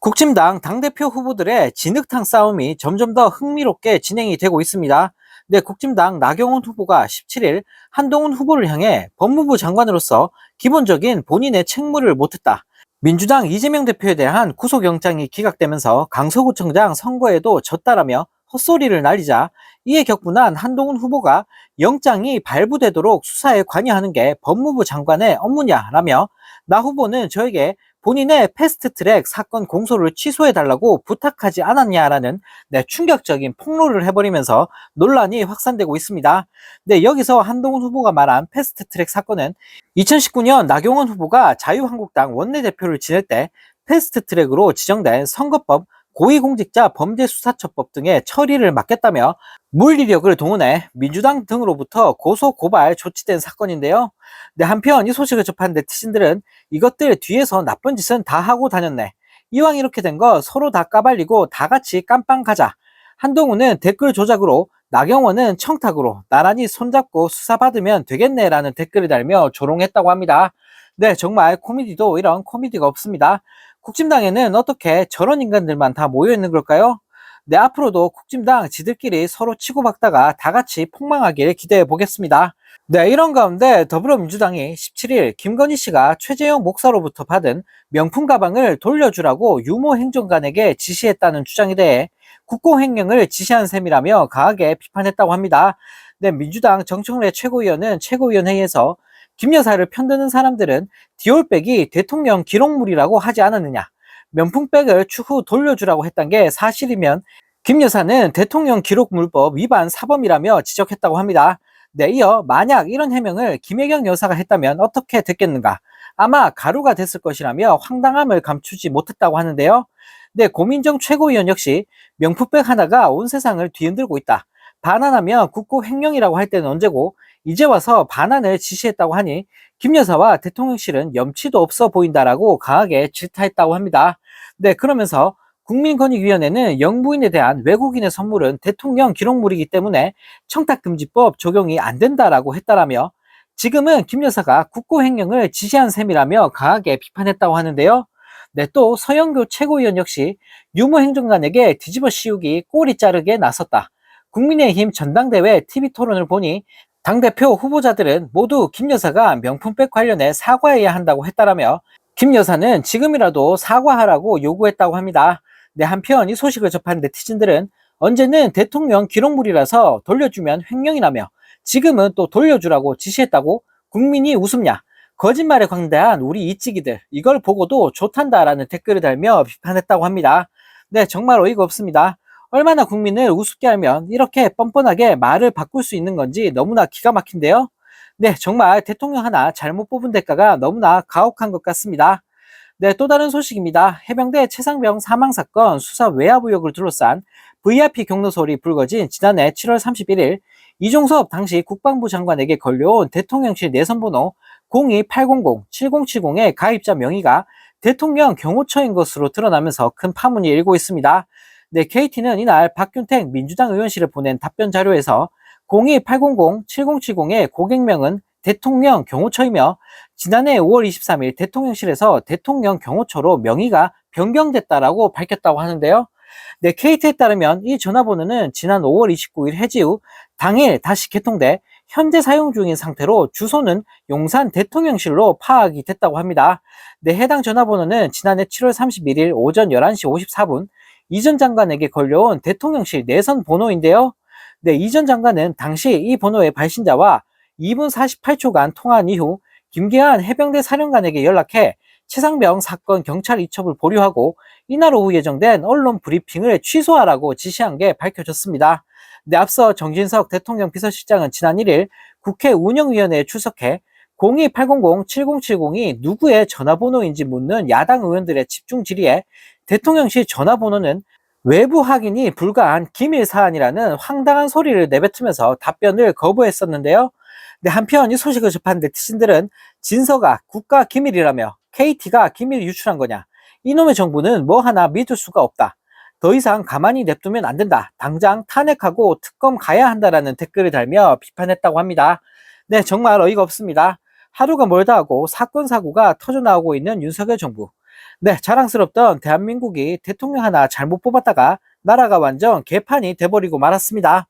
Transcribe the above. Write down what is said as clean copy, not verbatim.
국진당 당대표 후보들의 진흙탕 싸움이 점점 더 흥미롭게 진행이 되고 있습니다. 네, 국진당 나경원 후보가 17일 한동훈 후보를 향해 법무부 장관으로서 기본적인 본인의 책무를 못했다. 민주당 이재명 대표에 대한 구속영장이 기각되면서 강서구청장 선거에도 졌다라며 헛소리를 날리자 이에 격분한 한동훈 후보가 영장이 발부되도록 수사에 관여하는 게 법무부 장관의 업무냐라며 나 후보는 저에게 본인의 패스트트랙 사건 공소를 취소해달라고 부탁하지 않았냐라는 충격적인 폭로를 해버리면서 논란이 확산되고 있습니다. 네, 여기서 한동훈 후보가 말한 패스트트랙 사건은 2019년 나경원 후보가 자유한국당 원내대표를 지낼 때 패스트트랙으로 지정된 선거법, 고위공직자 범죄수사처법 등의 처리를 맡겠다며 물리력을 동원해 민주당 등으로부터 고소 고발 조치된 사건인데요. 네, 한편 이 소식을 접한 네티즌들은 이것들 뒤에서 나쁜 짓은 다 하고 다녔네. 이왕 이렇게 된 거 서로 다 까발리고 다 같이 깜빵 가자. 한동훈은 댓글 조작으로, 나경원은 청탁으로 나란히 손잡고 수사받으면 되겠네라는 댓글을 달며 조롱했다고 합니다. 네, 정말 코미디도 이런 코미디가 없습니다. 국진당에는 어떻게 저런 인간들만 다 모여있는 걸까요? 네, 앞으로도 국진당 지들끼리 서로 치고받다가 다 같이 폭망하길 기대해 보겠습니다. 네, 이런 가운데 더불어민주당이 17일 김건희 씨가 최재형 목사로부터 받은 명품 가방을 돌려주라고 유모 행정관에게 지시했다는 주장에 대해 국고횡령을 지시한 셈이라며 강하게 비판했다고 합니다. 네, 민주당 정청래 최고위원은 최고위원회의에서 김 여사를 편드는 사람들은 디올백이 대통령 기록물이라고 하지 않았느냐, 명품백을 추후 돌려주라고 했던 게 사실이면 김 여사는 대통령 기록물법 위반 사범이라며 지적했다고 합니다. 네, 이어 만약 이런 해명을 김혜경 여사가 했다면 어떻게 됐겠는가? 아마 가루가 됐을 것이라며 황당함을 감추지 못했다고 하는데요. 네, 고민정 최고위원 역시 명품백 하나가 온 세상을 뒤흔들고 있다. 반환하면 국고 횡령이라고 할 때는 언제고 이제 와서 반환을 지시했다고 하니 김 여사와 대통령실은 염치도 없어 보인다라고 강하게 질타했다고 합니다. 네, 그러면서 국민권익위원회는 영부인에 대한 외국인의 선물은 대통령 기록물이기 때문에 청탁금지법 적용이 안 된다라고 했다라며 지금은 김 여사가 국고횡령을 지시한 셈이라며 강하게 비판했다고 하는데요. 네, 또 서영교 최고위원 역시 유모 행정관에게 뒤집어 씌우기 꼬리 자르게 나섰다. 국민의힘 전당대회 TV토론을 보니 당대표 후보자들은 모두 김 여사가 명품백 관련해 사과해야 한다고 했다라며 김 여사는 지금이라도 사과하라고 요구했다고 합니다. 네, 한편 이 소식을 접한 네티즌들은 언제는 대통령 기록물이라서 돌려주면 횡령이라며 지금은 또 돌려주라고 지시했다고 국민이 웃음냐, 거짓말에 광대한 우리 이찌기들, 이걸 보고도 좋단다라는 댓글을 달며 비판했다고 합니다. 네, 정말 어이가 없습니다. 얼마나 국민을 우습게 하면 이렇게 뻔뻔하게 말을 바꿀 수 있는 건지 너무나 기가 막힌데요. 네, 정말 대통령 하나 잘못 뽑은 대가가 너무나 가혹한 것 같습니다. 네, 또 다른 소식입니다. 해병대 최상병 사망사건 수사 외압 의혹을 둘러싼 VIP 경로설이 불거진 지난해 7월 31일 이종섭 당시 국방부 장관에게 걸려온 대통령실 내선번호 02-800-7070의 가입자 명의가 대통령 경호처인 것으로 드러나면서 큰 파문이 일고 있습니다. 네, KT는 이날 박균택 민주당 의원실에 보낸 답변 자료에서 02-800-7070의 고객명은 대통령 경호처이며 지난해 5월 23일 대통령실에서 대통령 경호처로 명의가 변경됐다라고 밝혔다고 하는데요. 네, KT에 따르면 이 전화번호는 지난 5월 29일 해지 후 당일 다시 개통돼 현재 사용 중인 상태로 주소는 용산 대통령실로 파악이 됐다고 합니다. 네, 해당 전화번호는 지난해 7월 31일 오전 11시 54분 이 전 장관에게 걸려온 대통령실 내선 번호인데요. 네, 이 전 장관은 당시 이 번호의 발신자와 2분 48초간 통화한 이후 김계한 해병대 사령관에게 연락해 최상병 사건 경찰 이첩을 보류하고 이날 오후 예정된 언론 브리핑을 취소하라고 지시한 게 밝혀졌습니다. 네, 앞서 정진석 대통령 비서실장은 지난 1일 국회 운영위원회에 출석해 02-800-7070이 누구의 전화번호인지 묻는 야당 의원들의 집중 질의에 대통령실 전화번호는 외부 확인이 불가한 기밀 사안이라는 황당한 소리를 내뱉으면서 답변을 거부했었는데요. 네, 한편 이 소식을 접한 네티즌들은 진서가 국가 기밀이라며 KT가 기밀 유출한 거냐, 이놈의 정부는 뭐 하나 믿을 수가 없다, 더 이상 가만히 냅두면 안 된다, 당장 탄핵하고 특검 가야 한다라는 댓글을 달며 비판했다고 합니다. 네, 정말 어이가 없습니다. 하루가 멀다 하고 사건 사고가 터져나오고 있는 윤석열 정부. 네, 자랑스럽던 대한민국이 대통령 하나 잘못 뽑았다가 나라가 완전 개판이 돼버리고 말았습니다.